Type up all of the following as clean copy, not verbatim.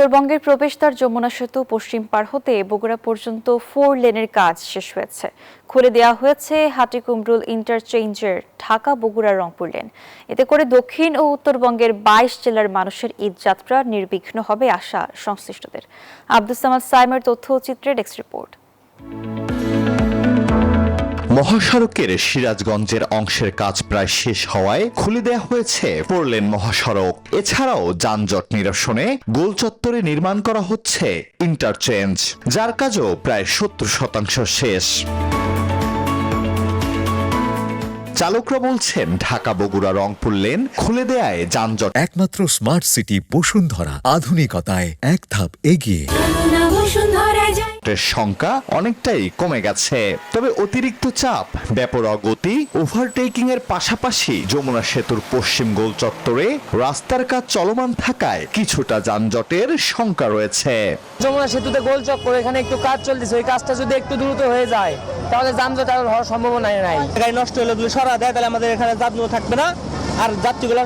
উত্তরবঙ্গের প্রবেশদ্বার যমুনা সেতু পশ্চিম পার হতে বগুড়া পর্যন্ত 4 লেনের কাজ শেষ হয়েছে। খুলে দেওয়া হয়েছে হাটিকুমরুল ইন্টারচেঞ্জের ঢাকা বগুড়া রংপুর লেন। এতে করে দক্ষিণ ও উত্তরবঙ্গের 22 জেলার মানুষের ঈদ যাত্রা নির্বিঘ্ন হবে আশা সংশ্লিষ্টদের। আব্দুস সামাদ সাইমের তথ্য ও চিত্রে ডেস্ক রিপোর্ট। মহাসড়কের সিরাজগঞ্জের অংশের কাজ প্রায় শেষ হওয়ায় খুলে দেওয়া হয়েছে 4 লেন মহাসড়ক। এছাড়াও যানজট নিরসনে গোল চত্বরে নির্মাণ করা হচ্ছে ইন্টারচেঞ্জ, যার কাজও প্রায় 70% শেষ। চালকরা বলছেন ঢাকা বগুড়া রংপুর লেন খুলে দেয়ায় যানজট একমাত্র স্মার্ট সিটি বসুন্ধরা, আধুনিকতায় এক ধাপ এগিয়ে। সংখ্যা অনেকটাই কমে গেছে, তবে অতিরিক্ত চাপ, বেপরোয়া গতি, ওভারটেকিং এর পাশাপাশি যমুনা সেতুর পশ্চিম গোল চত্বরে রাস্তার কাজ চলমান থাকায় কিছুটা যানজটের শঙ্কা রয়েছে। যমুনা সেতুতে গোল চক্কর, এখানে একটু কাজ চলতেছে, ওই কাজটা যদি একটু দ্রুত হয়ে যায় তাহলে যানজট আর হওয়ার সম্ভাবনা নাই। গাড়ি নষ্ট হলে যদি সরা দেয় তাহলে আমাদের এখানে যাত্রী থাকবে না, আর যাত্রীগুলো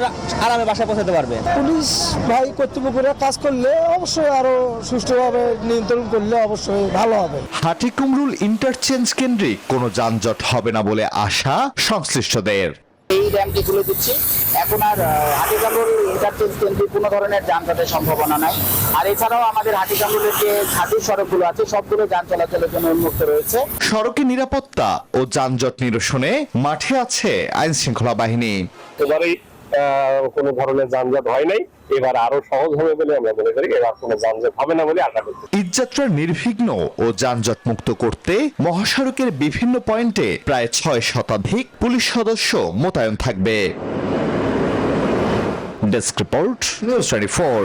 আরামে বাসায় পৌঁছাতে পারবে। পুলিশ ভাই কর্তৃপক্ষরা কাজ করলে অবশ্যই আরো সুষ্ঠুভাবে নিয়ন্ত্রণ করলে অবশ্যই ভালো হবে। হাটিকুমরুল ইন্টারচেঞ্জ কেন্দ্রিক কোনো যানজট হবে না বলে আশা সংশ্লিষ্টদের। এই ড্যামটি খুলে দিচ্ছি, এখন আর হাটিকামরুল ইন্টারচেঞ্জ কেন্দ্রিক কোনো ধরনের যানজটের সম্ভাবনা নাই। আর এছাড়াও আমাদের হাটিকামরুলের যে ঘাটির সড়কগুলো আছে সবগুলো যান চলাচলের জন্য উন্মুক্ত রয়েছে। সড়কে নিরাপত্তা ও যানজট নিরসনে মাঠে আছে আইন শৃঙ্খলা বাহিনী। এবারেই কোনো ধরনের যানজট হয় নাই, এবার আরো সহজ হবে বলে আমরা মনে করি। এবার কোনো যানজট হবে না বলে আশা করছি। ঈদযাত্রা নির্বিঘ্ন ও যানজট মুক্ত করতে মহাসড়কের বিভিন্ন পয়েন্টে প্রায় 6 শতাধিক পুলিশ সদস্য মোতায়েন থাকবে। Desk report, news 24।